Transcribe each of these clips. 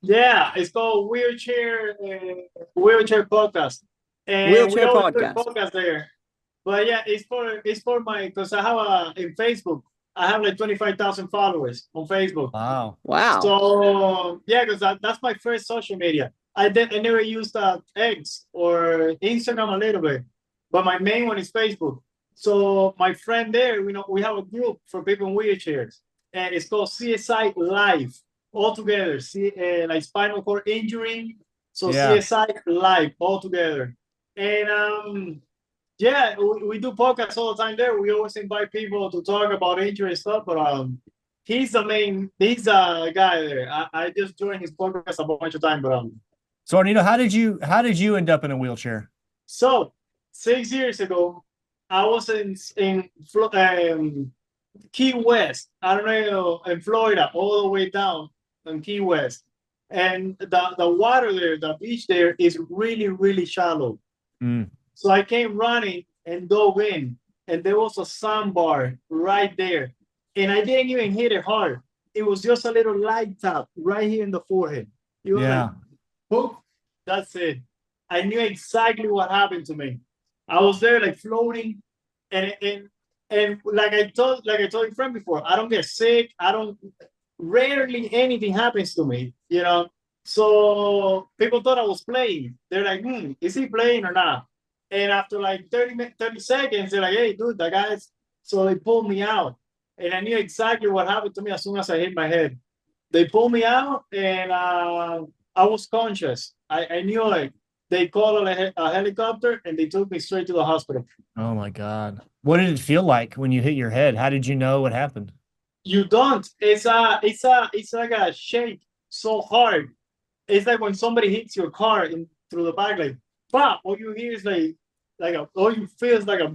Yeah, it's called Wheelchair Podcast, and we Wheelchair always do a podcast. podcast there. But yeah, it's for my because I have a in Facebook. I have like 25,000 followers on Facebook. Wow. Wow. So yeah, because that's my first social media. I never used X or Instagram a little bit, but my main one is Facebook. So my friend there, we have a group for people in wheelchairs, and it's called CSI Live all together. See, like spinal cord injury. So Yeah. CSI Live all together, and yeah, we do podcasts all the time there. We always invite people to talk about injury and stuff, but he's the guy there. I just joined his podcast a bunch of time, but So Arnedo, how did you end up in a wheelchair? so 6 years ago, I was in Key West. I don't know, in Florida, all the way down in Key West, and the water there, the beach there is really really shallow. Mm. So I came running and dove in, and there was a sandbar right there. And I didn't even hit it hard. It was just a little light tap right here in the forehead. It was Yeah. like, boop, that's it. I knew exactly what happened to me. I was there like floating, and like I told your friend before, I don't get sick. I don't rarely anything happens to me, you know. So people thought I was playing. They're like, is he playing or not? And after like 30 seconds, they're like, hey, dude, that guy's. So they pulled me out. And I knew exactly what happened to me as soon as I hit my head. They pulled me out, and I was conscious. I knew like they called a helicopter, and they took me straight to the hospital. Oh my God. What did it feel like when you hit your head? How did you know what happened? You don't. It's like a shake so hard. It's like when somebody hits your car through the back, like pop. All you hear is all you feel is like a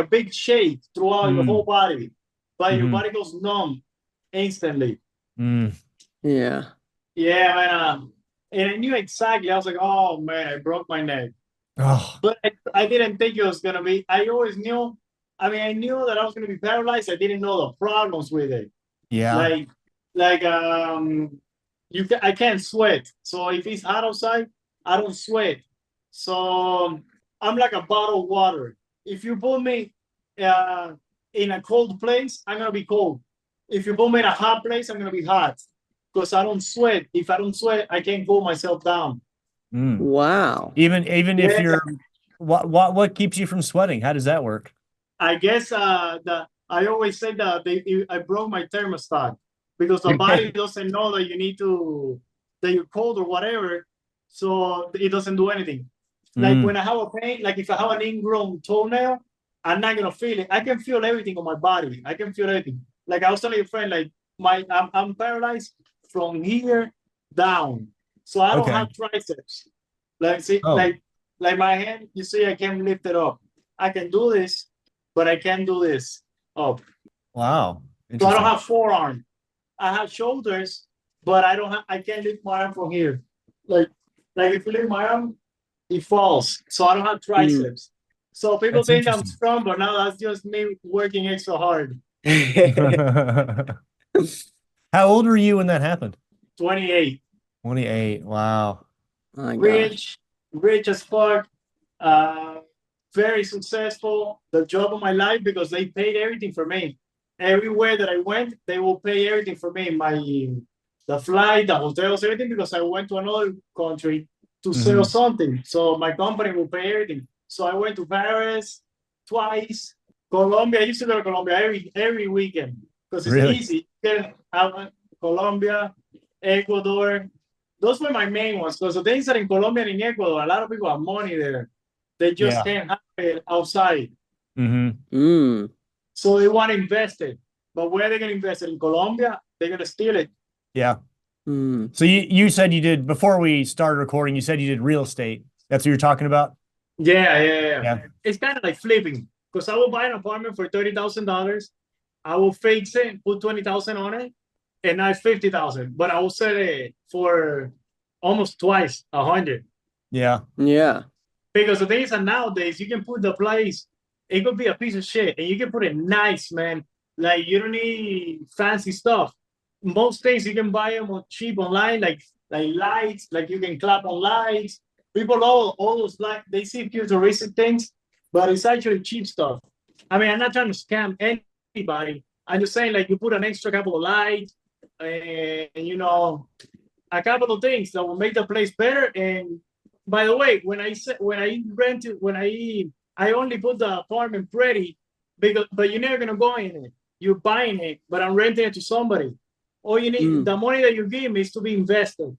big shake throughout your whole body, but your body goes numb instantly. Mm. Yeah. Yeah, man. And I knew exactly. I was like, oh man, I broke my neck. Oh. But I didn't think it was gonna be. I always knew. I mean, I knew that I was gonna be paralyzed. I didn't know the problems with it. Yeah. Like I can't sweat. So if it's hot outside, I don't sweat. So I'm like a bottle of water. If you put me in a cold place, I'm gonna be cold. If you put me in a hot place, I'm gonna be hot because I don't sweat. If I don't sweat, I can't cool myself down. Mm. Wow. Even if Yeah. you're what keeps you from sweating? How does that work? I guess I always say that I broke my thermostat because the body doesn't know that that you're cold or whatever, so it doesn't do anything. Like when I have a pain, like if I have an ingrown toenail, I'm not gonna feel it. I can feel everything on my body. I can feel everything. Like I was telling your friend, like I'm paralyzed from here down, so I don't Okay. have triceps. Like see, Oh. like my hand, you see, I can lift it up. I can do this, but I can't do this up. Wow. So I don't Interesting. have forearm. I have shoulders, but I can't lift my arm from here. Like if you lift my arm, it falls. So I don't have triceps. So people That's think I'm interesting. strong, but now that's just me working extra hard. How old were you when that happened? 28. 28. Wow. My gosh. Rich as fuck. Uh, Very successful. The job of my life because they paid everything for me. Everywhere that I went, they will pay everything for me. The flight, the hotels, everything, because I went to another country to sell something. So my company will pay everything. So I went to Paris twice. Colombia, I used to go to Colombia every weekend because it's Really? easy. You can have Colombia, Ecuador. Those were my main ones because the things that in Colombia and in Ecuador, a lot of people have money there. They just Yeah. can't have it outside. Mm. So they want to invest it. But where are they going to invest it? In Colombia, they're going to steal it. Yeah. Mm. So you said you did, before we started recording, you said you did real estate. That's what you're talking about? Yeah. It's kind of like flipping because I will buy an apartment for $30,000. I will fix it, put 20,000 on it, and now it's 50,000. But I will sell it for almost twice 100. Yeah. Yeah. Because the thing is that nowadays you can put the place, it could be a piece of shit, and you can put it nice, man. Like you don't need fancy stuff. most things you can buy them cheap online, like lights, like you can clap on lights. People all those like they see futuristic things, but it's actually cheap stuff. I mean, I'm not trying to scam anybody. I'm just saying, like, you put an extra couple of lights, and a couple of things that will make the place better. And by the way, when I rented, I only put the apartment pretty because, but you're never gonna go in it. You're buying it, but I'm renting it to somebody. All you need, the money that you give me is to be invested.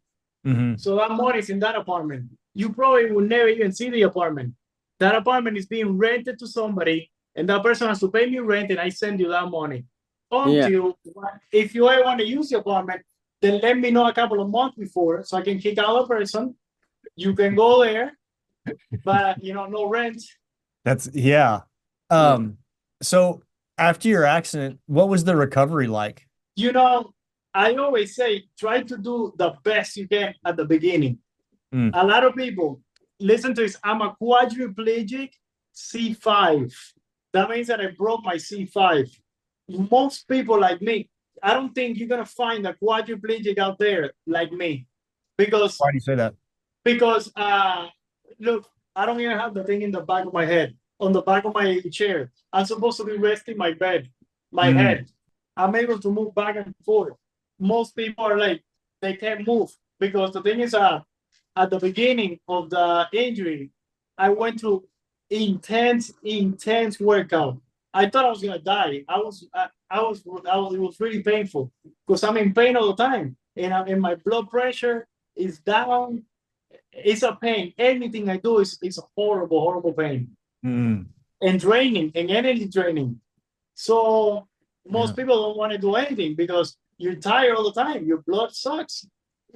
So that money is in that apartment. You probably will never even see the apartment. That apartment is being rented to somebody, and that person has to pay me rent, and I send you that money. Until if you ever want to use the apartment, then let me know a couple of months before so I can kick out a person. You can go there, but no rent. That's So after your accident, what was the recovery like? I always say try to do the best you can at the beginning. A lot of people listen to this. I'm a quadriplegic C5. That means that I broke my C5. Most people like me, I don't think you're gonna find a quadriplegic out there like me, because why do you say that? Because look, I don't even have the thing in the back of my head, on the back of my chair. I'm supposed to be resting my head. I'm able to move back and forth. Most people are like, they can't move because the thing is, at the beginning of the injury, I went through intense workout. I thought I was gonna die. It was really painful because I'm in pain all the time, and my blood pressure is down. It's a pain. Anything I do is a horrible pain, and draining and energy draining. So most people don't want to do anything because you're tired all the time. Your blood sucks,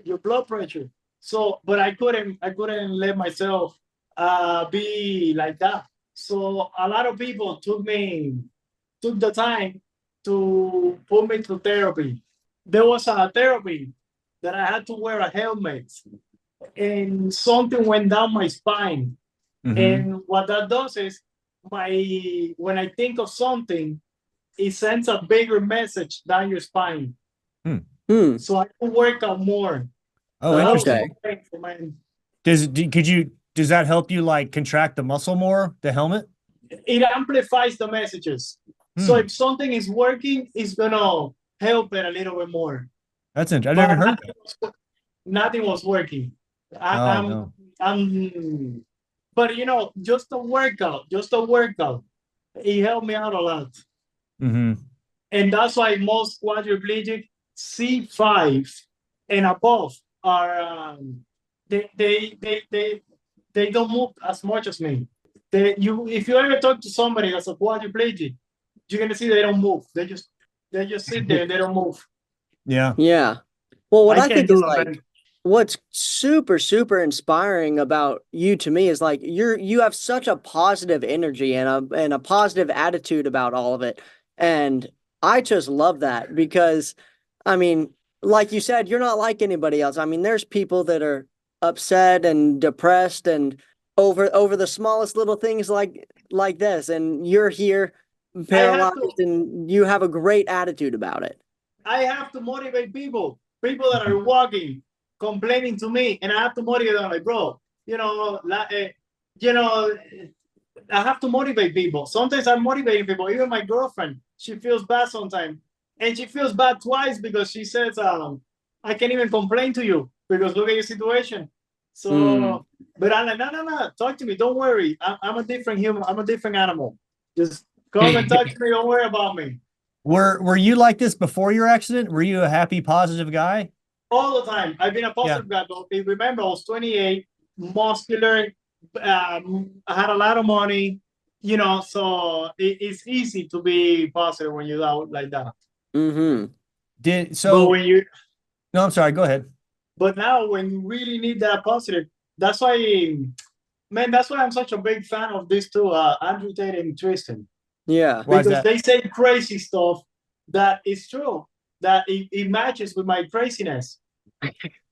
your blood pressure. So, but I couldn't let myself be like that. So a lot of people took the time to put me through therapy. There was a therapy that I had to wear a helmet, and something went down my spine. And what that does is, when I think of something, it sends a bigger message down your spine. So I can work out more. Oh, interesting. Does that help you like contract the muscle more, the helmet? It amplifies the messages. So if something is working, it's gonna help it a little bit more. That's interesting. I've never heard that. Nothing was working. No. But just a workout, it helped me out a lot. And that's why most quadriplegic C5 and above are they don't move as much as me. If you ever talk to somebody that's a quadriplegic, you're gonna see they don't move. They just sit there and they don't move. Yeah. Well, what I think is like, what's super, super inspiring about you to me is like you have such a positive energy and a positive attitude about all of it. And I just love that because, I mean, like you said, you're not like anybody else. I mean, there's people that are upset and depressed and over the smallest little things like this, and you're here paralyzed and you have a great attitude about it. I have to motivate people that are walking, complaining to me, and I have to motivate them, like, bro, I have to motivate people. Sometimes I'm motivating people. Even my girlfriend, she feels bad sometimes, and she feels bad twice because she says, I can't even complain to you because look at your situation. So, but I'm like, no, talk to me. Don't worry. I'm a different human. I'm a different animal. Just come and talk to me. Don't worry about me. Were you like this before your accident? Were you a happy, positive guy? All the time. I've been a positive guy. But remember, I was 28, muscular. I had a lot of money. So it's easy to be positive when you're out like that. But when you, no, I'm sorry. Go ahead. But now, when you really need that positive, that's why, man. That's why I'm such a big fan of these two, Andrew Tate and Tristan. Yeah, because they say crazy stuff that is true, that it matches with my craziness.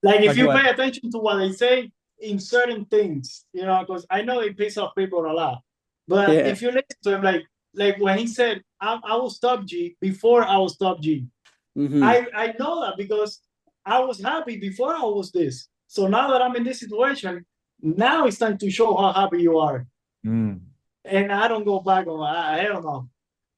Like if you pay attention to what they say in certain things, because I know it pisses off people a lot. But if you listen to him, like when he said, I will stop G before I will stop G. I know that because I was happy before I was this. So now that I'm in this situation, now it's time to show how happy you are. Mm. And I don't go back on. Hell no.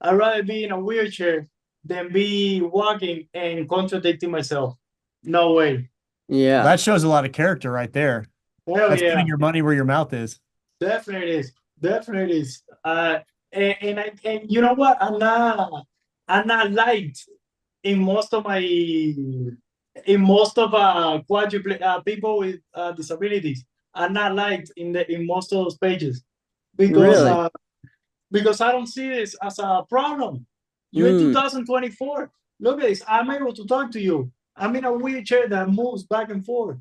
I'd rather be in a wheelchair than be walking and contradicting myself. No way. Yeah. That shows a lot of character right there. Hell That's yeah. putting your money where your mouth is. Definitely is. Definitely is. And you know what? I'm not liked in most of people with disabilities. I'm not liked in most of those pages because Really? Because I don't see this as a problem. You're in 2024. Look at this. I'm able to talk to you. I'm in a wheelchair that moves back and forth.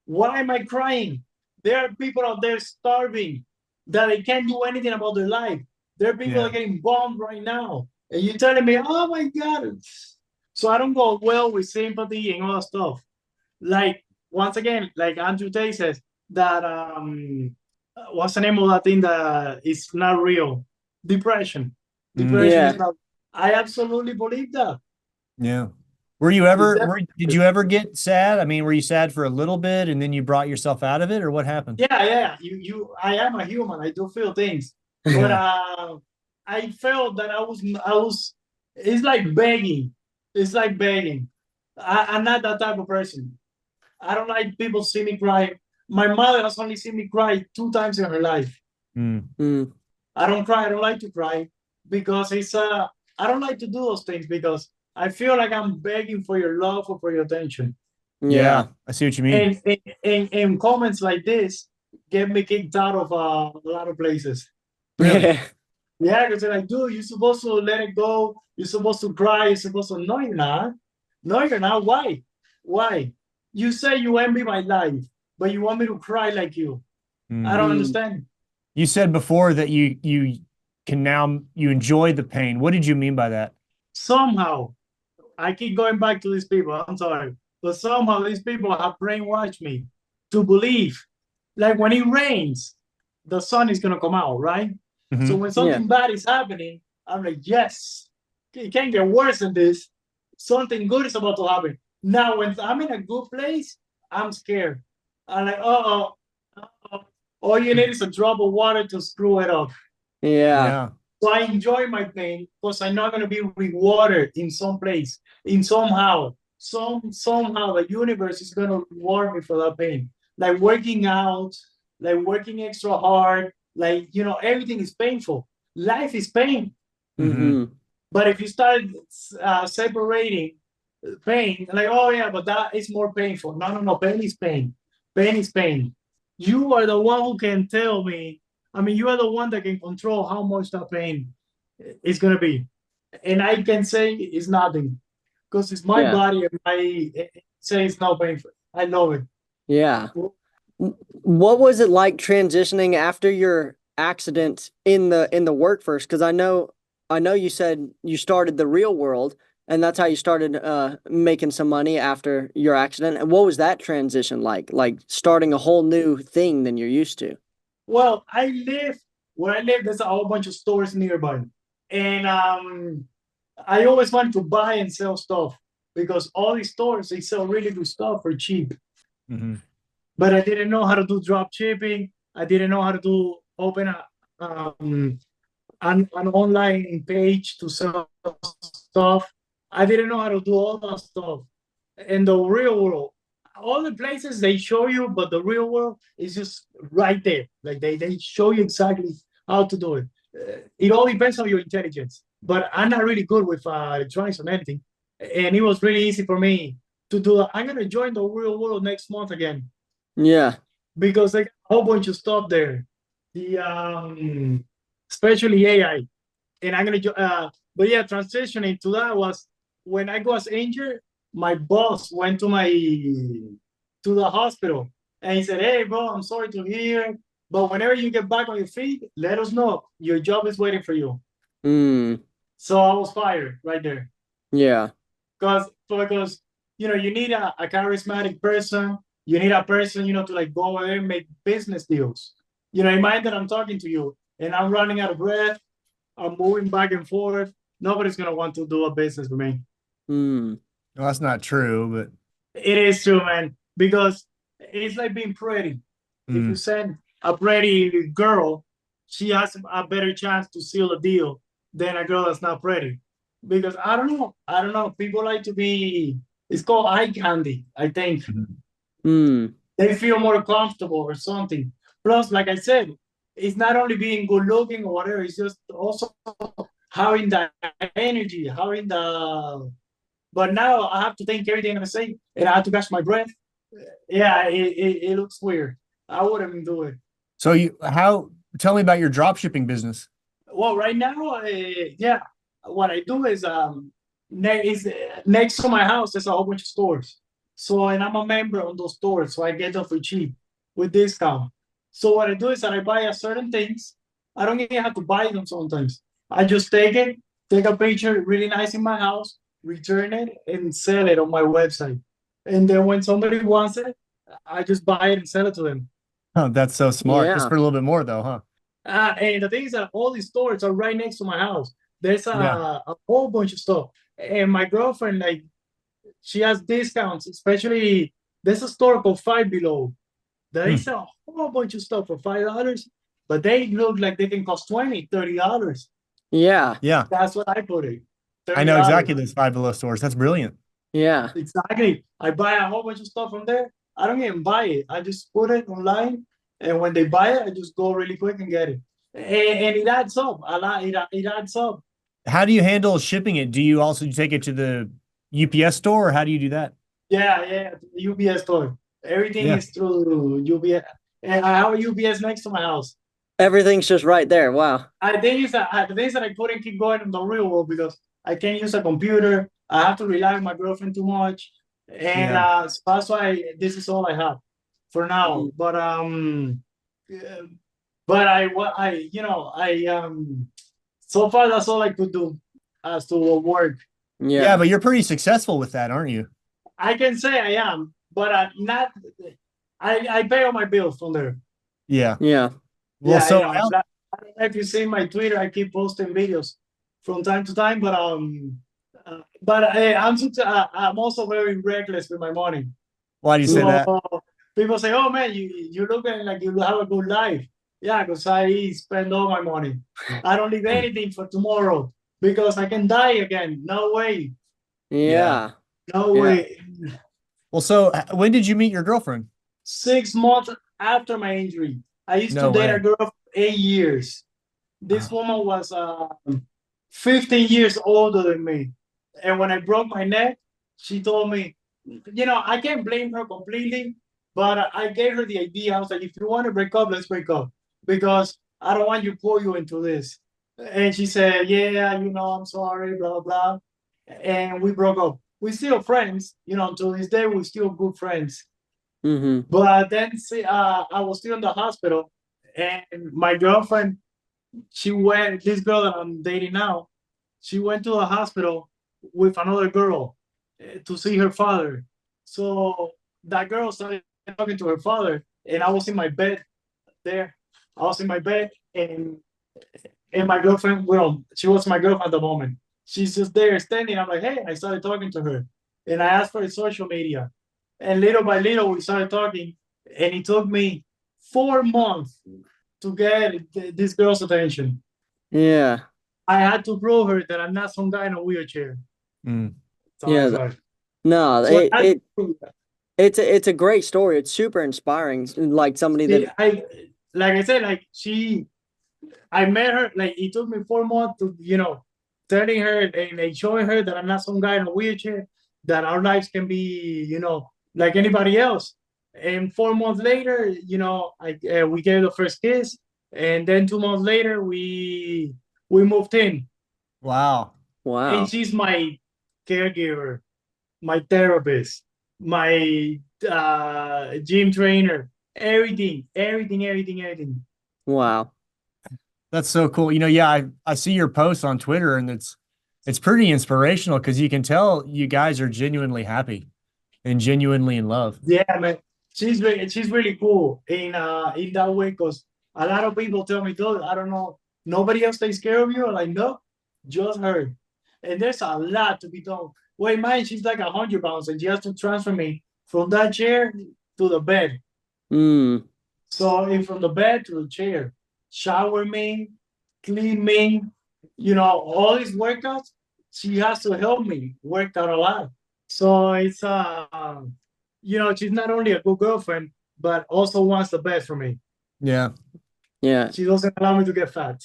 Why am I crying? There are people out there starving that they can't do anything about their life. There are people that are getting bombed right now. And you're telling me, oh my God. So I don't go well with sympathy and all that stuff. Like, once again, like Andrew Tate says, that what's the name of that thing that is not real? Depression. Depression is not. I absolutely believe that. Yeah. Did you ever get sad? I mean, were you sad for a little bit and then you brought yourself out of it, or what happened? Yeah. I am a human. I do feel things. But I felt that it's like begging. It's like begging. I'm not that type of person. I don't like people see me cry. My mother has only seen me cry 2 times in her life. I don't cry. I don't like to cry because I don't like to do those things because I feel like I'm begging for your love or for your attention. Yeah, I see what you mean. And comments like this get me kicked out of a lot of places. Really? Yeah, because they're like, dude, you're supposed to let it go. You're supposed to cry. You're supposed to. No, you're not. No, you're not. Why? Why? You say you envy my life, but you want me to cry like you. I don't understand. You said before that you enjoy the pain. What did you mean by that? Somehow, I keep going back to these people. I'm sorry, but somehow these people have brainwashed me to believe, like when it rains, the sun is gonna come out, right? So when something bad is happening, I'm like, yes, it can't get worse than this. Something good is about to happen. Now, when I'm in a good place, I'm scared. I'm like, all you need is a drop of water to screw it up. Yeah. So I enjoy my pain because I'm not gonna be rewarded in some place, in somehow. Somehow the universe is gonna reward me for that pain. Like working out, like working extra hard, like everything is painful. Life is pain. But if you start separating pain, like, oh yeah, but that is more painful. No. Pain is pain. Pain is pain. You are the one who can tell me. I mean, you are the one that can control how much that pain is gonna be, and I can say it's nothing because it's my body, and I say it's not painful. I know it. Yeah. What was it like transitioning after your accident in the work first? Because I know you said you started the real world, and that's how you started making some money after your accident. And what was that transition like? Like starting a whole new thing than you're used to? Well, where I live, there's a whole bunch of stores nearby. And I always wanted to buy and sell stuff because all these stores, they sell really good stuff for cheap. But I didn't know how to do drop shipping. I didn't know how to open an online page to sell stuff. I didn't know how to do all that stuff. In the real world, all the places they show you, but the real world is just right there. Like they show you exactly how to do it. It all depends on your intelligence. But I'm not really good with electronics or anything. And it was really easy for me to do that. I'm going to join the real world next month again. Yeah. Because they got a whole bunch of stuff there. Especially AI. And I'm going to, but yeah, transitioning to that was when I was injured, my boss went to the hospital and he said, hey, bro, I'm sorry to hear, but whenever you get back on your feet, let us know. Your job is waiting for you. So I was fired right there. Yeah. Because you need a charismatic person. You need a person, to like go over there and make business deals. Imagine that I'm talking to you and I'm running out of breath. I'm moving back and forth. Nobody's going to want to do a business with me. Well, that's not true, but It is true, man, because it's like being pretty. If you send a pretty girl, she has a better chance to seal a deal than a girl that's not pretty. Because I don't know. People like to be. It's called eye candy. I think they feel more comfortable or something. Plus, like I said, it's not only being good looking or whatever. It's just also having that energy, having the. But now I have to think everything I say, and I have to catch my breath. Yeah, it looks weird. I wouldn't do it. So tell me about your drop shipping business. Well, right now, yeah, what I do is next to my house, there's a whole bunch of stores. So, and I'm a member on those stores, so I get them for cheap with discount. So what I do is that I buy a certain things. I don't even have to buy them sometimes. I just take it, take a picture, really nice in my house, return it, and sell it on my website. And then when somebody wants it, I just buy it and sell it to them. Oh, that's so smart. Just Yeah. for a little bit more though, huh? And the thing is that all these stores are right next to my house. There's Yeah. a whole bunch of stuff. And my girlfriend, like, she has discounts, especially there's a store called Five Below. They sell a whole bunch of stuff for $5, but they look like they can cost $20, $30. Yeah. Yeah. That's what I put it. I know $30. exactly those Five Below stores. That's brilliant. Yeah. Exactly. I buy a whole bunch of stuff from there. I don't even buy it. I just put it online, and when they buy it, I just go really quick and get it. And it adds up a lot. It adds up. How do you handle shipping it? Do you also take it to the UPS store, or how do you do that? Yeah. UPS store. Everything Yeah. is through UPS. And I have a UPS next to my house. Everything's just right there. Wow. I think the things that I couldn't keep going in the real world because I can't use a computer. I have to rely on my girlfriend too much, and Yeah. so that's why this is all I have for now. Yeah, but I so far that's all I could do as to work. Yeah, but you're pretty successful with that, aren't you? I can say I am, but not. I pay all my bills from there. Yeah. Yeah. Well, Yeah, so I don't know if you see my Twitter, I keep posting videos from time to time, I'm also very reckless with my money. why do you say that? So people say, "Oh man, you look like you have a good life." Yeah, because I spend all my money. I don't leave anything for tomorrow because I can die again. No way. Yeah. No Yeah. way. Well, so when did you meet your girlfriend? 6 months after my injury, I used No to date way. a girl for 8 years. This woman was 15 years older than me. And when I broke my neck, she told me, I can't blame her completely, but I gave her the idea. I was like, if you want to break up, let's break up because I don't want to pull you into this. And she said, yeah, I'm sorry, blah, blah. And we broke up. We're still friends, to this day, we're still good friends. But then I was still in the hospital, and my girlfriend, this girl that I'm dating now, she went to the hospital with another girl to see her father. So that girl started talking to her father, and I was in my bed there. I was in my bed, and my girlfriend, well, she was my girlfriend at the moment. She's just there standing. I'm like, hey, I started talking to her, and I asked for her social media, and little by little we started talking, and it took me 4 months to get this girl's attention. Yeah. I had to prove her that I'm not some guy in a wheelchair. So Yeah. No, so it's a great story. It's super inspiring. Like somebody that I said, I met her, it took me 4 months to, telling her and showing her that I'm not some guy in a wheelchair, that our lives can be, like anybody else. And 4 months later, we gave the first kiss, and then 2 months later, we moved in. Wow. And she's my caregiver, my therapist, my gym trainer, everything. Wow. That's so cool. Yeah, I see your posts on Twitter, and it's pretty inspirational because you can tell you guys are genuinely happy and genuinely in love. Yeah, man. She's really cool in that way, because a lot of people tell me, dude, I don't know, nobody else takes care of you. I'm like, no, just her. And there's a lot to be done. Wait, mine, she's like 100 pounds, and she has to transfer me from that chair to the bed. So from the bed to the chair, shower me, clean me, all these workouts. She has to help me work out a lot. So it's she's not only a good girlfriend, but also wants the best for me. Yeah. Yeah. She doesn't allow me to get fat.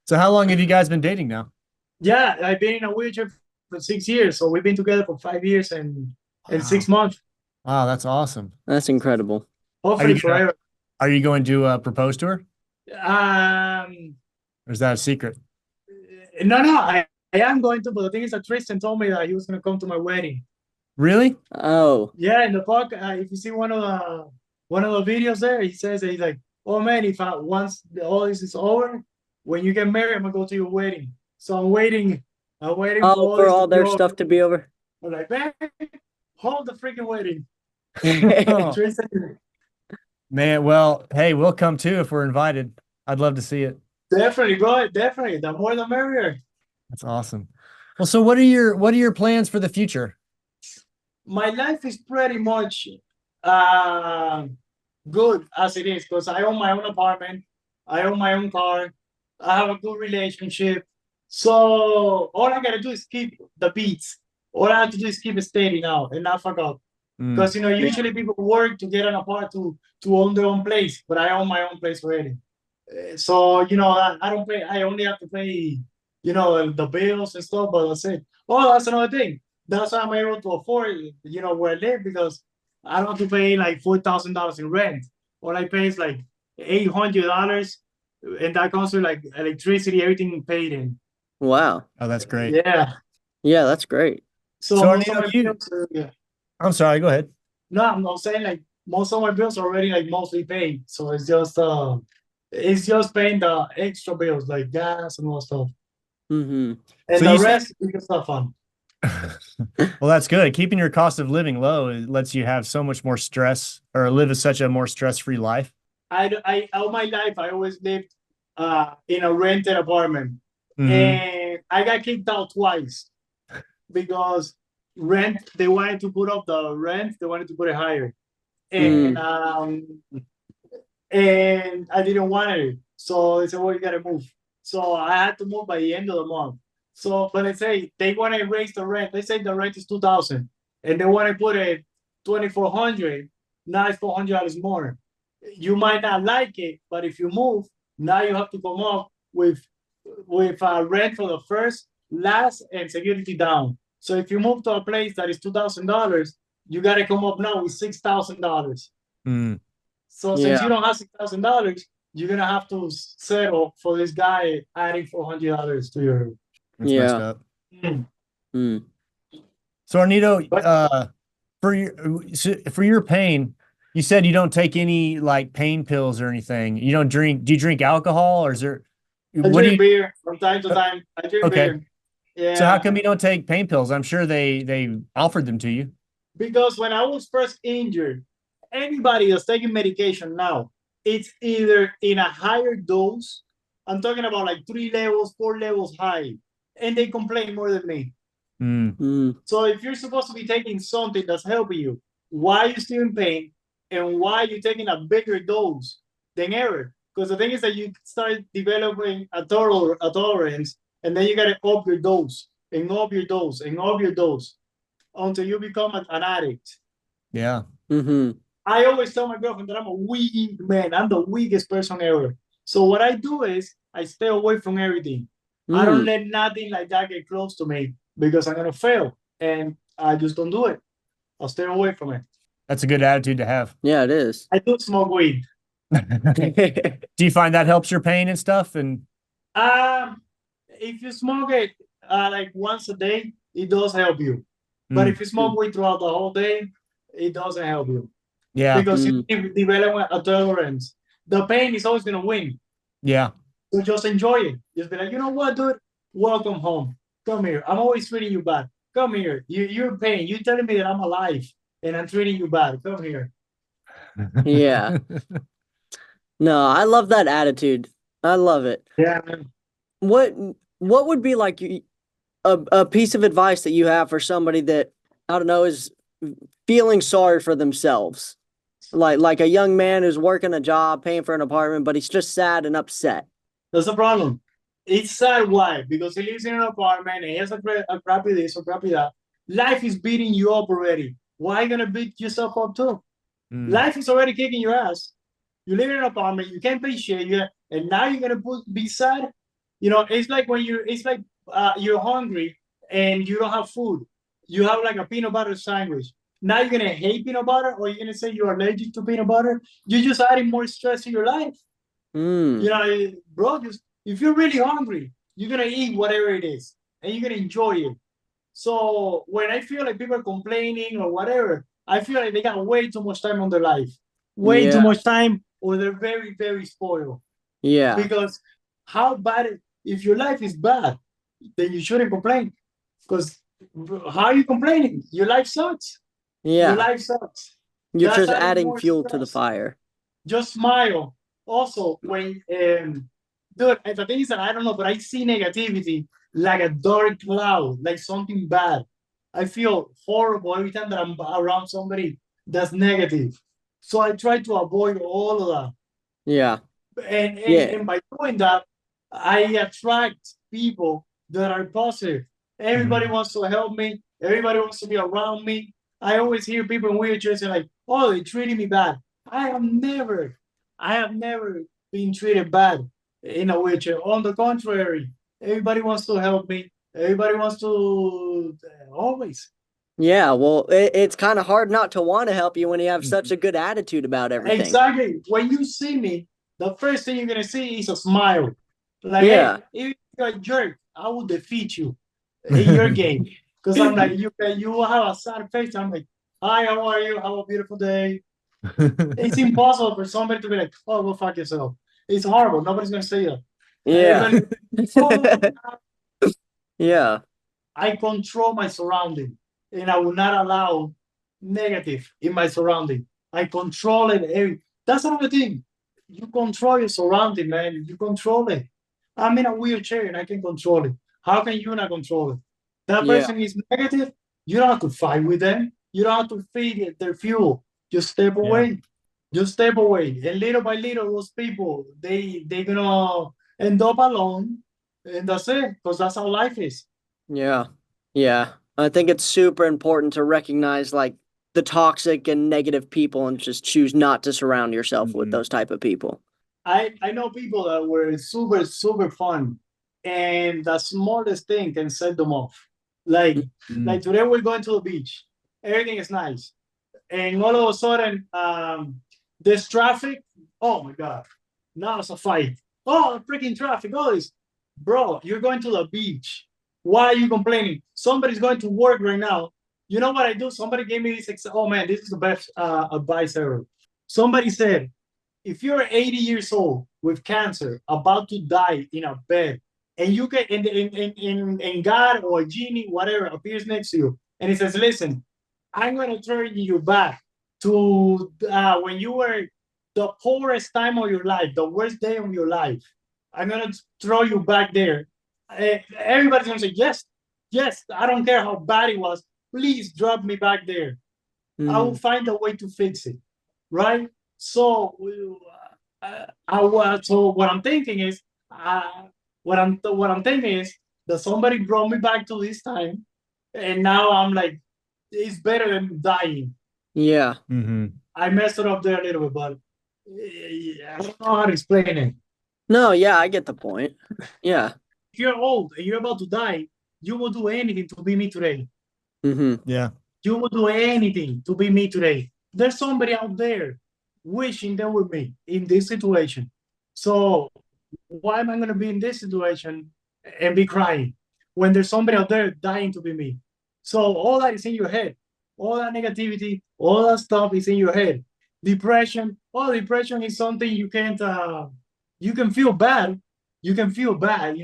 So how long have you guys been dating now? Yeah, I've been in a wheelchair for 6 years. So we've been together for 5 years and 6 months. Wow, that's awesome. That's incredible. Hopefully forever. Are you going to propose to her? Or is that a secret? No, I am going to, but the thing is that Tristan told me that he was going to come to my wedding. Really? Oh. Yeah, in the book, if you see one of the videos there, he says that he's like, oh man, once all this is over, when you get married, I'm gonna go to your wedding. So I'm waiting for all their stuff to be over. I'm like, man, hold the freaking wedding. Man, well, hey, we'll come too if we're invited. I'd love to see it. Definitely, bro. Definitely. The more the merrier. That's awesome. Well, so what are your plans for the future? My life is pretty much good as it is, because I own my own apartment, I own my own car, I have a good relationship. So all I gotta do is keep the beats. All I have to do is keep steady now and not fuck up. Because usually people work to get an apartment to own their own place, but I own my own place already. So I don't pay. I only have to pay, the bills and stuff. But that's it. Oh, that's another thing. That's why I'm able to afford, where I live, because I don't have to pay like $4,000 in rent. All I pay is like $800, and that comes with like electricity, everything paid in. Wow. Oh, that's great. Yeah. Yeah, that's great. So Arnedo, I'm sorry. Go ahead. No, I'm not saying like most of my bills are already like mostly paid. So it's just paying the extra bills like gas and all stuff. Mm-hmm. And so the rest is just stuff fun. Well, that's good. Keeping your cost of living low, it lets you have so much more stress, or live such a more stress-free life. I all my life I always lived in a rented apartment. And I got kicked out twice because they wanted to put up the rent, they wanted to put it higher. And and I didn't want it. So they said, well, you gotta move. So I had to move by the end of the month. So, but they say they want to raise the rent. They say the rent is $2,000, and they want to put it $2,400. Now it's $400 more. You might not like it, but if you move, now you have to come up with rent for the first, last, and security down. So if you move to a place that is $2,000, you got to come up now with $6,000. So since you don't have $6,000, you're gonna have to settle for this guy adding $400 to your. That's messed up. So Arnedo, for your pain, you said you don't take any like pain pills or anything. You don't drink. Do you drink alcohol, or is there? I drink beer from time to time. I drink beer. Yeah. So how come you don't take pain pills? I'm sure they offered them to you. Because when I was first injured, anybody that's taking medication now, it's either in a higher dose. I'm talking about like 3 levels, 4 levels high, and they complain more than me. So if you're supposed to be taking something that's helping you, why are you still in pain, and why are you taking a bigger dose than ever? Because the thing is that you start developing a tolerance, and then you got to up your dose and up your dose and up your dose until you become an addict. Yeah. I always tell my girlfriend that I'm a weak man. I'm the weakest person ever. So what I do is I stay away from everything. I don't let nothing like that get close to me, because I'm going to fail. And I just don't do it. I'll stay away from it. That's a good attitude to have. Yeah, it is. I do smoke weed. Do you find that helps your pain and stuff? And if you smoke it like once a day, it does help you. But if you smoke weed throughout the whole day, it doesn't help you. Yeah. Because you develop a tolerance. The pain is always going to win. Yeah. So just enjoy it. Just be like, you know what, dude? Welcome home. Come here. I'm always treating you bad. Come here. You're in pain. You're telling me that I'm alive and I'm treating you bad. Come here. Yeah. No, I love that attitude. I love it. Yeah. What would be like a piece of advice that you have for somebody that, I don't know, is feeling sorry for themselves? Like a young man who's working a job, paying for an apartment, but he's just sad and upset. That's the problem. It's sad. Why? Because he lives in an apartment and he has a crappy this or crappy that. Life is beating you up already. Why are you gonna beat yourself up too? Life is already kicking your ass. You live in an apartment, you can't pay shit, and now you're gonna be sad. It's like when you're hungry and you don't have food. You have like a peanut butter sandwich. Now you're gonna hate peanut butter, or you're gonna say you're allergic to peanut butter. You're just adding more stress to your life. Bro, just if you're really hungry, you're gonna eat whatever it is, and you're gonna enjoy it. So when I feel like people are complaining or whatever, I feel like they got way too much time on their life, way too much time, or they're very, very spoiled. Yeah. Because how bad if your life is bad, then you shouldn't complain. Because how are you complaining? Your life sucks. Yeah. Your life sucks. You're just adding fuel to the fire. Just smile. Also, when dude, the thing is that I don't know, but I see negativity like a dark cloud, like something bad. I feel horrible every time that I'm around somebody that's negative. So I try to avoid all of that. Yeah. And by doing that, I attract people that are positive. Everybody wants to help me. Everybody wants to be around me. I always hear people in wheelchairs saying like, "Oh, they treated me bad." I have never been treated bad in a wheelchair. On the contrary, everybody wants to help me. Everybody wants to always. Yeah, well, it's kind of hard not to want to help you when you have such a good attitude about everything. Exactly. When you see me, the first thing you're gonna see is a smile. Like, hey, if you're a jerk, I will defeat you in your game. Because I'm like, you have a sad face. I'm like, hi, how are you? Have a beautiful day. It's impossible for somebody to be like, oh, go fuck yourself. It's horrible. Nobody's gonna say that. Yeah. Yeah. I control my surrounding, and I will not allow negative in my surrounding. I control it. That's another thing. You control your surrounding, man. You control it. I'm in a wheelchair and I can control it. How can you not control it? That person is negative. You don't have to fight with them. You don't have to feed their fuel. Just step away. Just step away. And little by little, those people, they're gonna end up alone. And that's it. Because that's how life is. Yeah. Yeah. I think it's super important to recognize like the toxic and negative people and just choose not to surround yourself with those type of people. I know people that were super, super fun, and the smallest thing can set them off. Like today we're going to the beach. Everything is nice. And all of a sudden, there's traffic. Oh my God. Now it's a fight. Oh, freaking traffic. Oh, this. Bro, you're going to the beach. Why are you complaining? Somebody's going to work right now. You know what I do? Somebody gave me this. Oh man, this is the best advice ever. Somebody said, if you're 80 years old with cancer, about to die in a bed, and you get in God or a genie, whatever, appears next to you, and he says, listen, I'm going to turn you back to when you were the poorest time of your life, the worst day of your life. I'm going to throw you back there. Everybody's going to say, yes, yes, I don't care how bad it was. Please drop me back there. I will find a way to fix it. Right? So, so what I'm thinking is, what I'm thinking is that somebody brought me back to this time, and now I'm like, it's better than dying. Yeah. I messed it up there a little bit, but I don't know how to explain it. No, yeah, I get the point. Yeah. If you're old and you're about to die, you will do anything to be me today. Yeah. You will do anything to be me today. There's somebody out there wishing they were me in this situation. So why am I going to be in this situation and be crying when there's somebody out there dying to be me? So all that is in your head. All that negativity, all that stuff is in your head. Depression. Oh, depression is something you can't, you can feel bad. You can feel bad,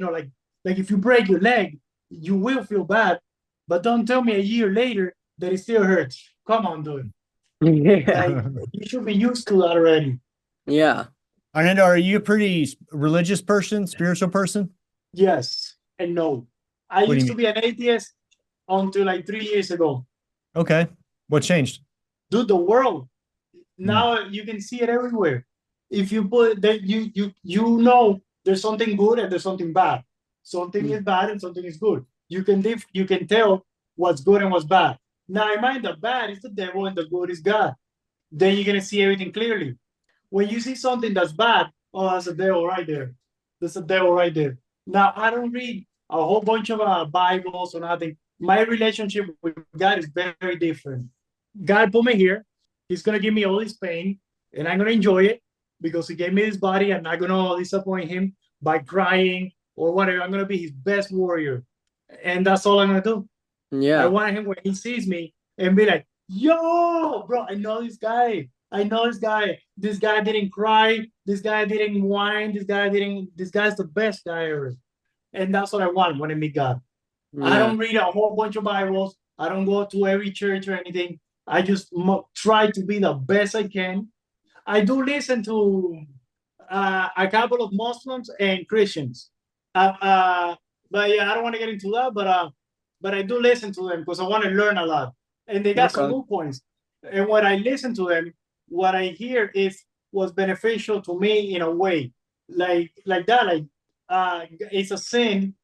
like if you break your leg, you will feel bad. But don't tell me a year later that it still hurts. Come on, dude. Yeah. You should be used to that already. Yeah. Arnedo, are you a pretty religious person, spiritual person? Yes and no. I What do used you to mean? be an atheist until like 3 years ago. Okay. What changed? Dude, the world Mm. now you can see it everywhere. If you put that, you know there's something good and there's something bad. Something is bad and something is good. You can tell what's good and what's bad. Now, in mind, the bad is the devil and the good is God. Then you're gonna see everything clearly. When you see something that's bad, oh, that's a devil right there. That's a devil right there. Now, I don't read a whole bunch of Bibles or nothing. My relationship with God is very different. God put me here. He's gonna give me all this pain, and I'm gonna enjoy it because He gave me this body. I'm not gonna disappoint Him by crying or whatever. I'm gonna be His best warrior, and that's all I'm gonna do. I Yeah. want Him when He sees me and be like, "Yo, bro, I know this guy. I know this guy. This guy didn't cry. This guy didn't whine. This guy didn't. This guy's the best guy ever." And that's what I want when I meet God. I Yeah. don't read a whole bunch of Bibles. I don't go to every church or anything. I just try to be the best I can. I do listen to a couple of Muslims and Christians. Uh, uh, but yeah, I don't want to get into that. But I do listen to them because I want to learn a lot, and they got some Okay. good points. And when I listen to them, what I hear is was beneficial to me in a way, like that. Like it's a sin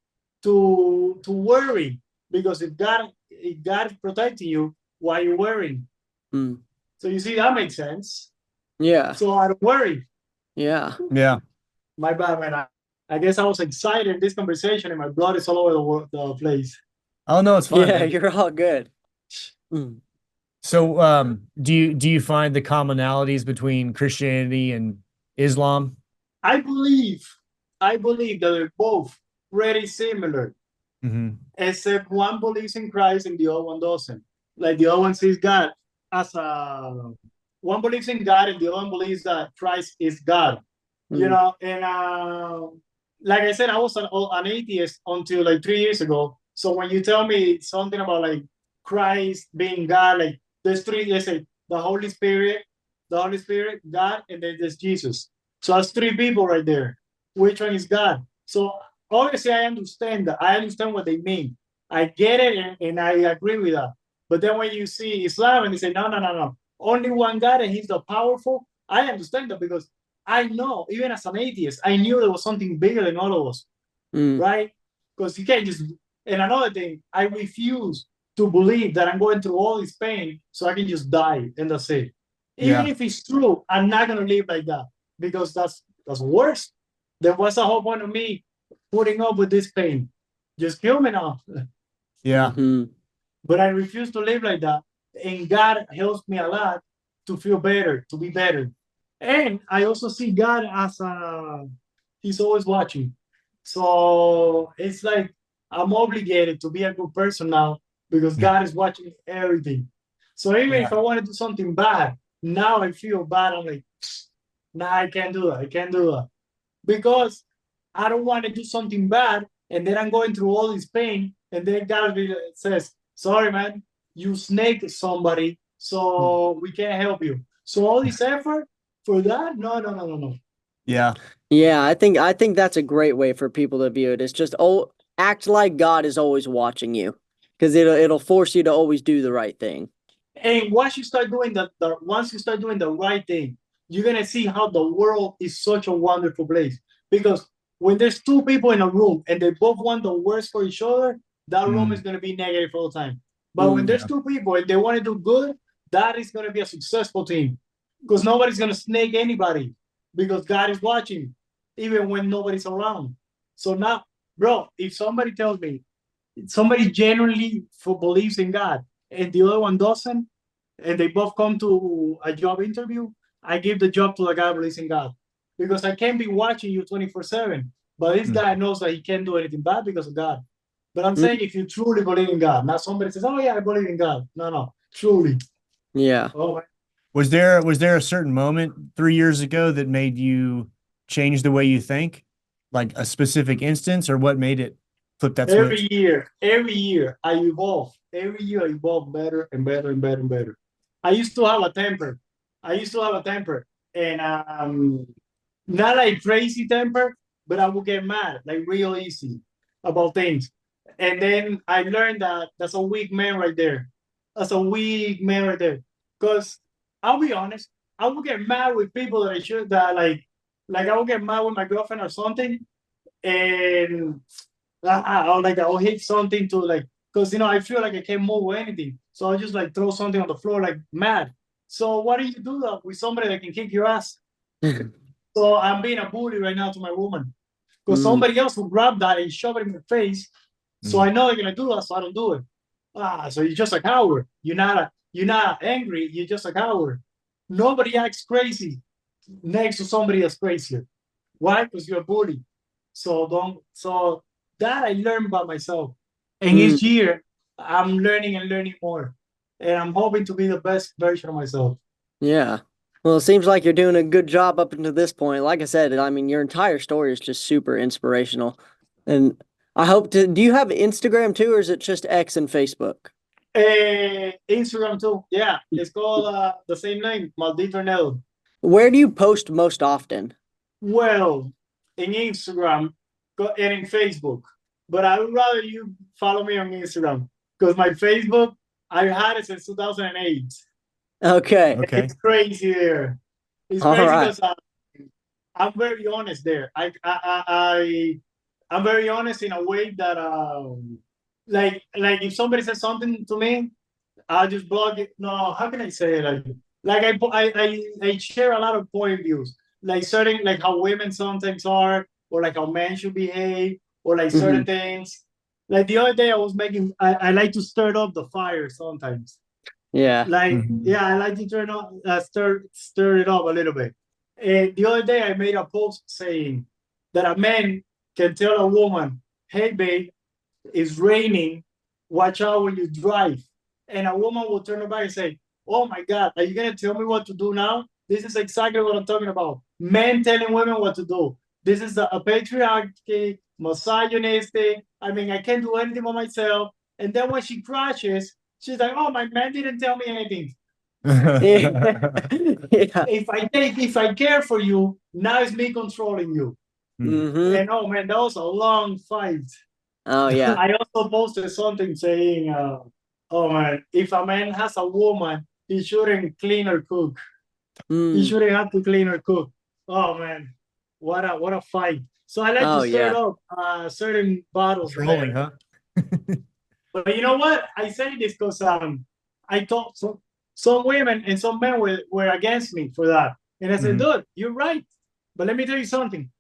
to worry because if God is protecting you, why are you worrying? Mm. So you see that makes sense. Yeah. So I don't worry. Yeah. Yeah. My bad, man. I guess I was excited in this conversation, and my blood is all over the place. Oh no, it's fine, Yeah, man. you're all good. Mm. So, do you find the commonalities between Christianity and Islam? I believe, I believe that they're both pretty similar, Mm-hmm. except one believes in Christ and the other one doesn't. Like the other one sees God as a one believes in God and the other one believes that Christ is God. You Mm. know, and like I said, I was an atheist until like 3 years ago. So when you tell me something about like Christ being God, like there's three, they say the Holy Spirit, God, and then there's Jesus. So that's three people right there. Which one is God? So obviously I understand that. I understand what they mean. I get it and I agree with that. But then when you see Islam and they say, no, no, no, no, only one God and he's the powerful, I understand that because I know, even as an atheist, I knew there was something bigger than all of us, Mm. right? Because you can't just. And another thing, I refuse to believe that I'm going through all this pain so I can just die and that's it. Even Yeah. if it's true, I'm not gonna live like that because that's worse. Then what's the whole point of me putting up with this pain? Just kill me now. Yeah. Hmm. But I refuse to live like that. And God helps me a lot to feel better, to be better. And I also see God as he's always watching. So it's like I'm obligated to be a good person now because God is watching everything. So even Yeah. if I want to do something bad, now I feel bad. I'm like, nah, I can't do that. I can't do that. Because I don't want to do something bad and then I'm going through all this pain. And then God says, sorry, man, you snaked somebody, so we can't help you. So all this effort for that? No, no, no, no, no. Yeah. Yeah, I think that's a great way for people to view it. It's just act like God is always watching you, because it'll force you to always do the right thing. And once you start doing once you start doing the right thing, you're gonna see how the world is such a wonderful place. Because when there's two people in a room and they both want the worst for each other, that room is Mm. gonna be negative all the time. But when Mm. there's two people and they want to do good, that is gonna be a successful team. Because nobody's gonna snake anybody because God is watching, even when nobody's around. So now, bro, if somebody tells me somebody genuinely believes in God and the other one doesn't, and they both come to a job interview, I give the job to the guy who believes in God. Because I can't be watching you 24/7. But this Mm. guy knows that he can't do anything bad because of God. But I'm Mm. saying if you truly believe in God, not somebody says, oh yeah, I believe in God. No, no, truly. Yeah. Oh, Was there a certain moment 3 years ago that made you change the way you think? Like a specific instance, or what made it flip that switch? every year I evolve. Every year I evolve better and better and better and better. I used to have a temper. I used to have a temper. And not like crazy temper, but I would get mad like real easy about things. And then I learned that that's a weak man right there. That's a weak man right there. Because I'll be honest, I will get mad with people that I should that like I will get mad with my girlfriend or something, and I'll hit something to like because I feel like I can't move or anything. So I'll just like throw something on the floor like mad. So what do you do that with somebody that can kick your ass? So I'm being a bully right now to my woman. Because somebody else will grab that and shove it in my face. So I know they're gonna do that, so I don't do it. So you're just a coward. You're not angry, you're just a coward. Nobody acts crazy next to somebody that's crazier. Why? Because you're a bully. So that I learned by myself. And each year I'm learning and learning more. And I'm hoping to be the best version of myself. Yeah. Well, it seems like you're doing a good job up until this point. Like I said, I mean, your entire story is just super inspirational. And I hope to, do you have Instagram too, or is it just X and Facebook? Instagram too. Yeah, it's called the same name, Maldito Arnedo. Where do you post most often? Well, in Instagram and in Facebook, but I would rather you follow me on Instagram because my Facebook, I had it since 2008. Okay. It's crazy there. It's All crazy right. because I'm very honest there. I'm very honest in a way that like if somebody says something to me, I'll just blog it. No, how can I say it? I share a lot of point of views, like certain like how women sometimes are, or like how men should behave, or like certain things. Like the other day, I like to stir up the fire sometimes. Yeah. Like yeah, I like to stir it up a little bit. And the other day, I made a post saying that a man can tell a woman, "Hey, babe, it's raining. Watch out when you drive." And a woman will turn back and say, "Oh my God, are you going to tell me what to do now?" This is exactly what I'm talking about. Men telling women what to do. This is a patriarchy, misogynistic. I mean, I can't do anything by myself. And then when she crashes, she's like, "Oh, my man didn't tell me anything." Yeah. If I care for you, now it's me controlling you. And oh man, that was a long fight. Oh, yeah. I also posted something saying, "Oh man, if a man has a woman, he shouldn't clean or cook. He shouldn't have to clean or cook." Oh man, what a fight! So I like to Oh, stir yeah. up certain bottles. Trolling, huh? But you know what? I say this because I thought some women and some men were against me for that, and I said, "Dude, you're right." But let me tell you something.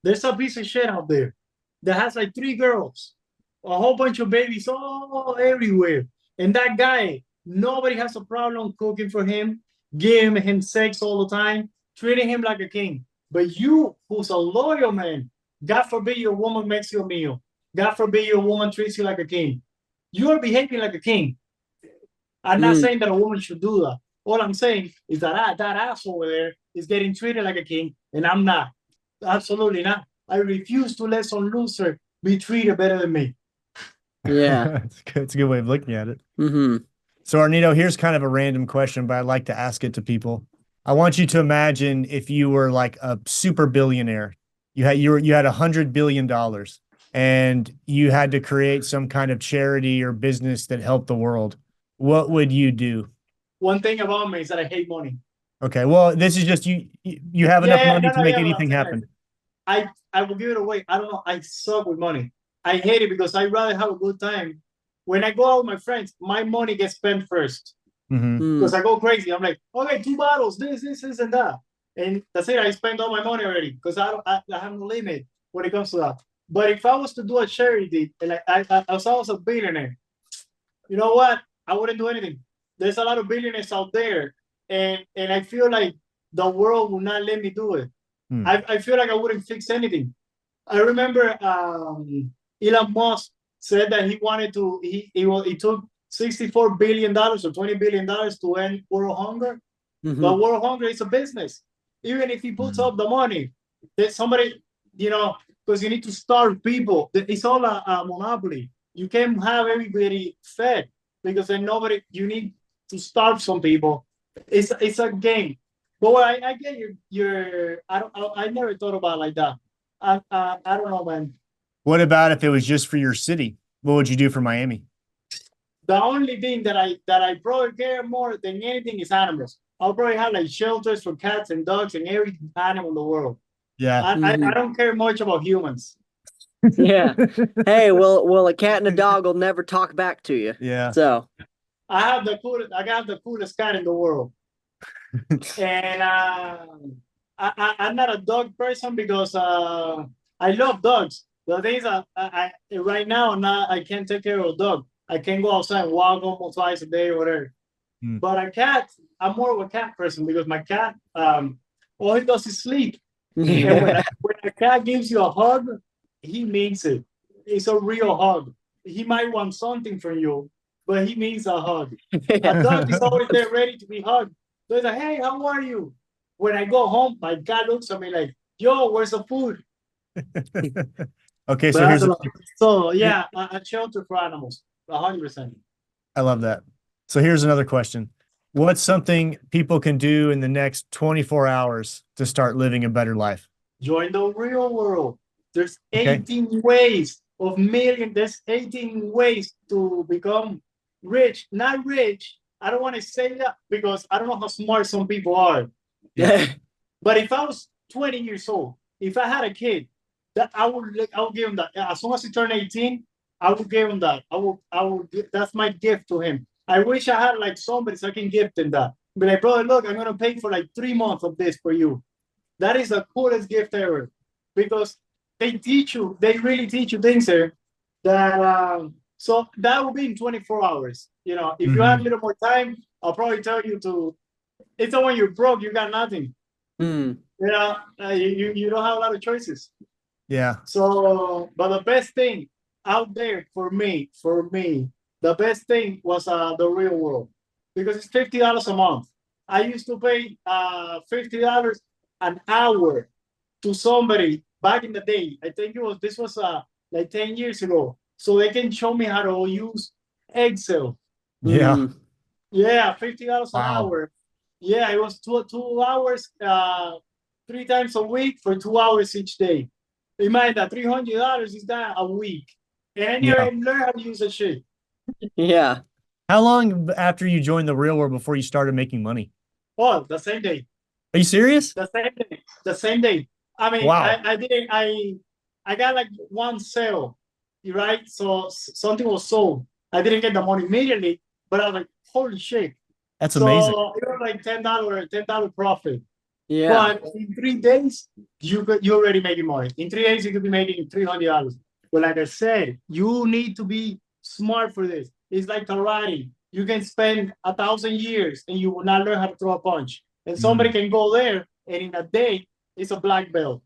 There's a piece of shit out there that has like 3 girls, a whole bunch of babies all everywhere. And that guy, nobody has a problem cooking for him, giving him sex all the time, treating him like a king. But you, who's a loyal man, God forbid your woman makes you a meal. God forbid your woman treats you like a king. You're behaving like a king. I'm not saying that a woman should do that. All I'm saying is that that ass over there is getting treated like a king, and I'm not. Absolutely not. I refuse to let some loser be treated better than me. Yeah. It's a good way of looking at it. So Arnedo, here's kind of a random question, but I'd like to ask it to people. I want you to imagine if you were like a super billionaire. You had $100 billion and you had to create some kind of charity or business that helped the world. What would you do? One thing about me is that I hate money. Okay, well, this is just you have enough money to make anything happen. I will give it away. I don't know. I suck with money. I hate it because I'd rather have a good time. When I go out with my friends, my money gets spent first because I go crazy. I'm like, okay, 2 bottles, this, and that, and that's it. I spend all my money already because I have no limit when it comes to that. But if I was to do a charity, like I was a billionaire, you know what? I wouldn't do anything. There's a lot of billionaires out there, and I feel like the world will not let me do it. I feel like I wouldn't fix anything. I remember Elon Musk said that he wanted to. He took $64 billion or $20 billion to end world hunger. But world hunger is a business. Even if he puts up the money, there's somebody, because you need to starve people. It's all a monopoly. You can't have everybody fed because then nobody. You need to starve some people. It's a game. But I get your I never thought about it like that. I don't know, man. What about if it was just for your city? What would you do for Miami? The only thing that I probably care more than anything is animals. I'll probably have like shelters for cats and dogs and every animal in the world. Yeah. I don't care much about humans. Yeah. Hey, well, a cat and a dog will never talk back to you. Yeah. So I got the coolest cat in the world. And I'm not a dog person because I love dogs. The things I right now I can't take care of a dog. I can go outside and walk almost twice a day or whatever. But a cat, I'm more of a cat person because my cat, all he does is sleep. And when a cat gives you a hug, he means it. It's a real hug. He might want something from you, but he means a hug. A dog is always there ready to be hugged. So it's like, hey, how are you? When I go home, my cat looks at me like, yo, where's the food? Okay, so yeah, a shelter for animals, 100%. I love that. So here's another question. What's something people can do in the next 24 hours to start living a better life? Join the real world. There's 18 ways of million. There's 18 ways to become rich. Not rich. I don't want to say that because I don't know how smart some people are. Yeah. But if I was 20 years old, if I had a kid, that I would give him that. As soon as he turned 18, I would give him that. I will. That's my gift to him. I wish I had like somebody so I can gift him that. Be like, brother, look, I'm gonna pay for like 3 months of this for you. That is the coolest gift ever, because they really teach you things there that so that will be in 24 hours. You know, if you have a little more time, I'll probably tell you to. It's the when you're broke, you got nothing. You know, you don't have a lot of choices. Yeah. So, but the best thing out there for me, the best thing was the real world, because it's $50 a month. I used to pay $50 an hour to somebody back in the day. I think this was like 10 years ago. So they can show me how to use Excel. Yeah. Yeah, $50 an hour. Yeah, it was two hours, 3 times a week for 2 hours each day. Imagine that $300 is that a week. And you learn how to use the shit. Yeah. How long after you joined the real world before you started making money? Oh, the same day. Are you serious? The same day. The same day. I mean, wow. I got like one sale, right? So something was sold. I didn't get the money immediately, but I was like, holy shit. That's amazing. So it was like $10 profit. Yeah. But in 3 days, you're already making money. In 3 days, you could be making $300. But like I said, you need to be smart for this. It's like karate. You can spend 1,000 years and you will not learn how to throw a punch. And somebody can go there and in a day, it's a black belt.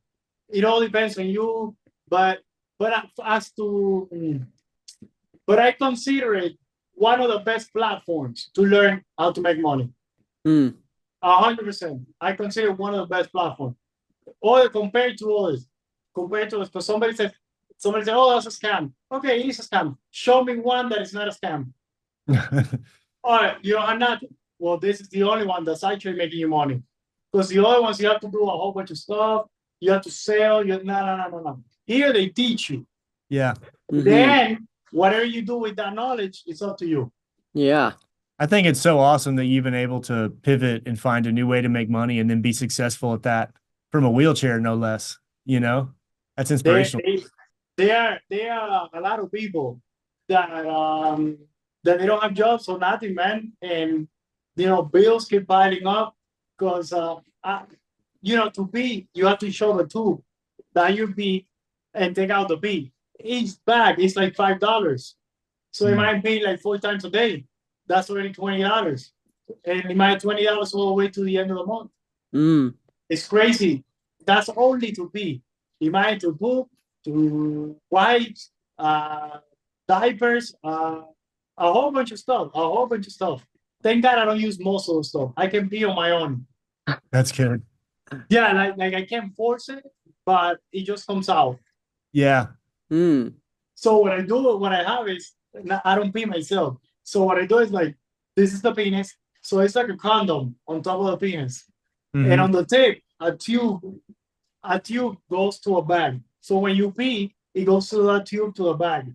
It all depends on you. But I consider it one of the best platforms to learn how to make money. 100%. I consider one of the best platforms. Compared to others, because somebody said, oh, that's a scam. Okay, it is a scam. Show me one that is not a scam. All right, I'm not. Well, this is the only one that's actually making you money. Because the other ones, you have to do a whole bunch of stuff. You have to sell. No. Here, they teach you. Yeah. Then, whatever you do with that knowledge, it's up to you. Yeah. I think it's so awesome that you've been able to pivot and find a new way to make money and then be successful at that from a wheelchair, no less. That's inspirational. There are a lot of people that they don't have jobs or nothing, man. And, bills keep piling up because, to pee, you have to show the tube that you pee and take out the pee. Each bag is like $5. So it might be like 4 times a day. That's already $20. And it might $20 all the way to the end of the month. It's crazy. That's only to pee. You might to poop, to wipes, diapers, a whole bunch of stuff. Thank God I don't use most of the stuff. I can pee on my own. That's good. Yeah, like I can't force it, but it just comes out. Yeah. So what I have is, I don't pee myself. So what I do is like, this is the penis. So it's like a condom on top of the penis. And on the tip, a tube goes to a bag. So when you pee, it goes through that tube to the bag.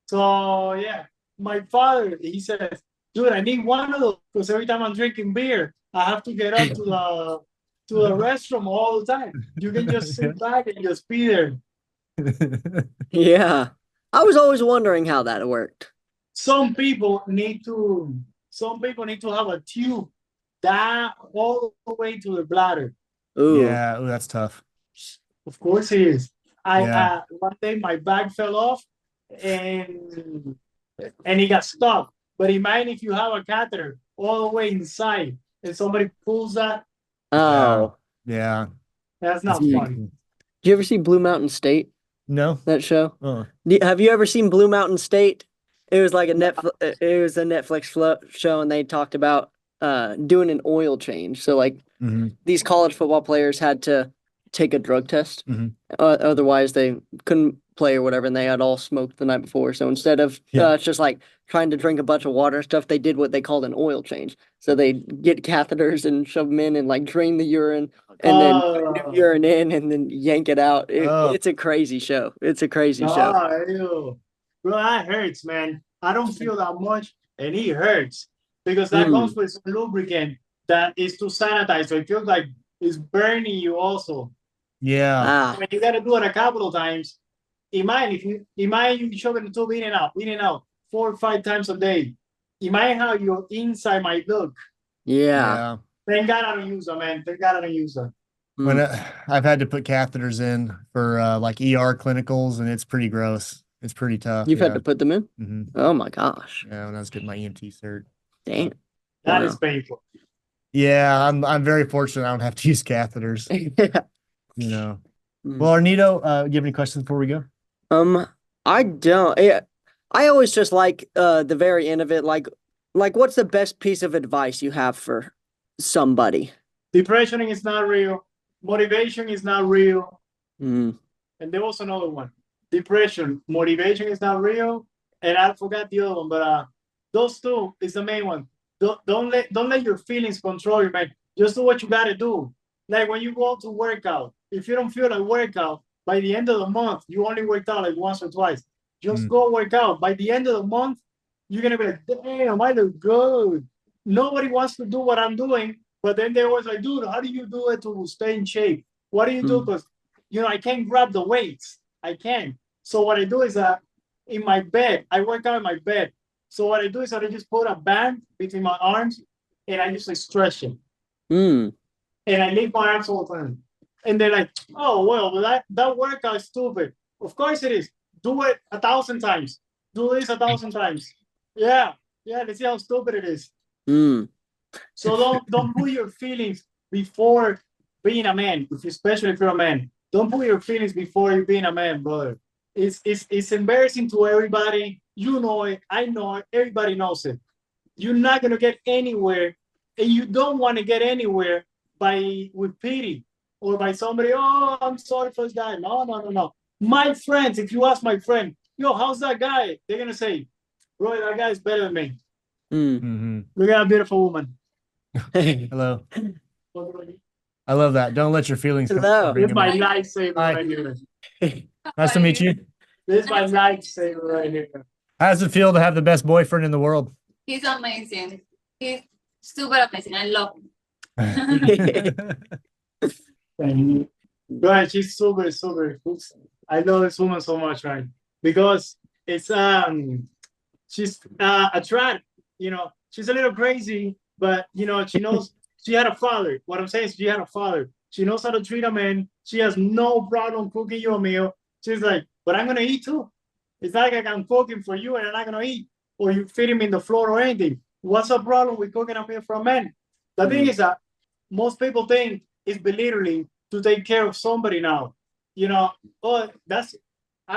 So yeah, my father, he says, dude, I need one of those because every time I'm drinking beer, I have to get up to the restroom all the time. You can just sit back and just be there. Yeah. I was always wondering how that worked. Some people need to have a tube that all the way to the bladder. Ooh. Yeah, ooh, that's tough. Of course it is. I Yeah. one day my bag fell off and it got stuck. But imagine if you have a catheter all the way inside and somebody pulls that. Oh. Yeah. That's That's not pretty funny. cool. Did you ever see Blue Mountain State? No. That show? Oh. Have you ever seen Blue Mountain State? It was like a Netflix show, and they talked about doing an oil change. So like these college football players had to take a drug test, otherwise they couldn't play or whatever, and they had all smoked the night before. So instead of just like trying to drink a bunch of water and stuff, they did what they called an oil change. So they get catheters and shove them in and like drain the urine and then put new urine in and then yank it out. It's a crazy show. It's a crazy show. Ew. Bro, that hurts, man. I don't feel that much, and it hurts because that comes with some lubricant that is to sanitize. So it feels like it's burning you also. Yeah. When you got to do it a couple of times, imagine you shove it into in and out 4 or 5 times a day. Imagine how your inside might look. Yeah. Thank God I don't use them, man. Thank God I don't use them. When I've had to put catheters in for like ER clinicals, and it's pretty gross. It's pretty tough. You've had to put them in? Mm-hmm. Oh my gosh. Yeah, when I was getting my EMT cert. Damn. That is painful. Yeah, I'm very fortunate I don't have to use catheters. Yeah. You know. Well, Arnedo, do you have any questions before we go? I don't. I always just like the very end of it, like what's the best piece of advice you have for somebody? Depression is not real. Motivation is not real. And there was another one. Depression, motivation is not real. And I forgot the other one, but those two is the main one. Don't let your feelings control you, man. Just do what you gotta do. Like when you go to workout, if you don't feel like workout, by the end of the month, you only worked out like once or twice. Just go work out. By the end of the month, you're gonna be like, damn, I look good. Nobody wants to do what I'm doing, but then they always like, dude, how do you do it to stay in shape? What do you do? Because I can't grab the weights. I can't. So what I do is in my bed, I work out in my bed. So what I do is I just put a band between my arms and I just like stretch it. And I leave my arms all the time. And they're like, oh, well, that workout is stupid. Of course it is. Do it 1,000 times. Do this 1,000 times. Yeah. Let's see how stupid it is. So don't put your feelings before being a man, especially if you're a man. Don't put your feelings before you being a man, brother. It's embarrassing to everybody. You know it. I know it. Everybody knows it. You're not gonna get anywhere, and you don't want to get anywhere with pity or by somebody. Oh, I'm sorry for this guy. No. My friends, if you ask my friend, yo, how's that guy? They're gonna say, bro, that guy is better than me. Look at a beautiful woman. Hello. I love that. Don't let your feelings come. This is my lifesaver right here. Nice to meet you. This is my lifesaver right here. How does it feel to have the best boyfriend in the world? He's amazing. He's super amazing. I love him. Right, she's super, super. I love this woman so much, right? Because it's she's a trad. She's a little crazy, but she knows she had a father. What I'm saying is she had a father. She knows how to treat a man. She has no problem cooking you a meal. She's like, but I'm gonna eat too. It's not like I'm cooking for you and I'm not gonna eat, or you feed him in the floor or anything. What's the problem with cooking a meal for a man? The thing is that most people think it's belittling to take care of somebody now. I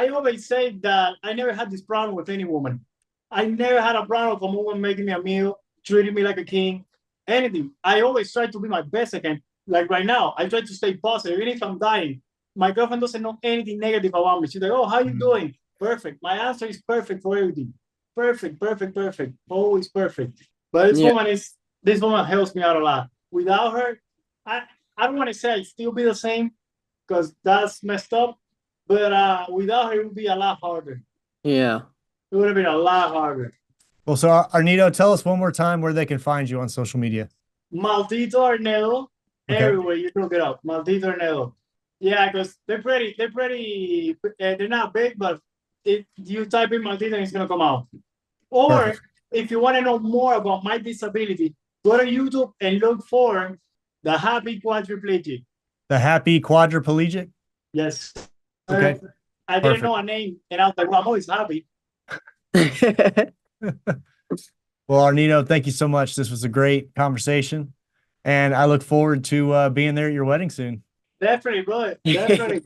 always say that I never had this problem with any woman. I never had a problem with a woman making me a meal, treating me like a king, anything. I always try to be my best again. Like right now, I try to stay positive, even if I'm dying. My girlfriend doesn't know anything negative about me. She's like, oh, how you doing? Perfect. My answer is perfect for everything. Perfect. Always perfect. But this woman helps me out a lot. Without her, I don't want to say I'd still be the same because that's messed up. But without her, it would be a lot harder. Yeah. It would have been a lot harder. Well, so Arnedo, tell us one more time where they can find you on social media. Maldito Arnedo, Okay. everywhere you look it up. Maldito Arnedo. Yeah, because they're not big, but if you type in Maldito, it's gonna come out. Or Perfect. if you want to know more about my disability, go to YouTube and look for the Happy Quadriplegic. The Happy Quadriplegic? Yes. Okay. I didn't know a name, and I was like, well, I'm always happy. Well, Arnedo, thank you so much. This was a great conversation, and I look forward to being there at your wedding soon. Definitely, brother. Definitely.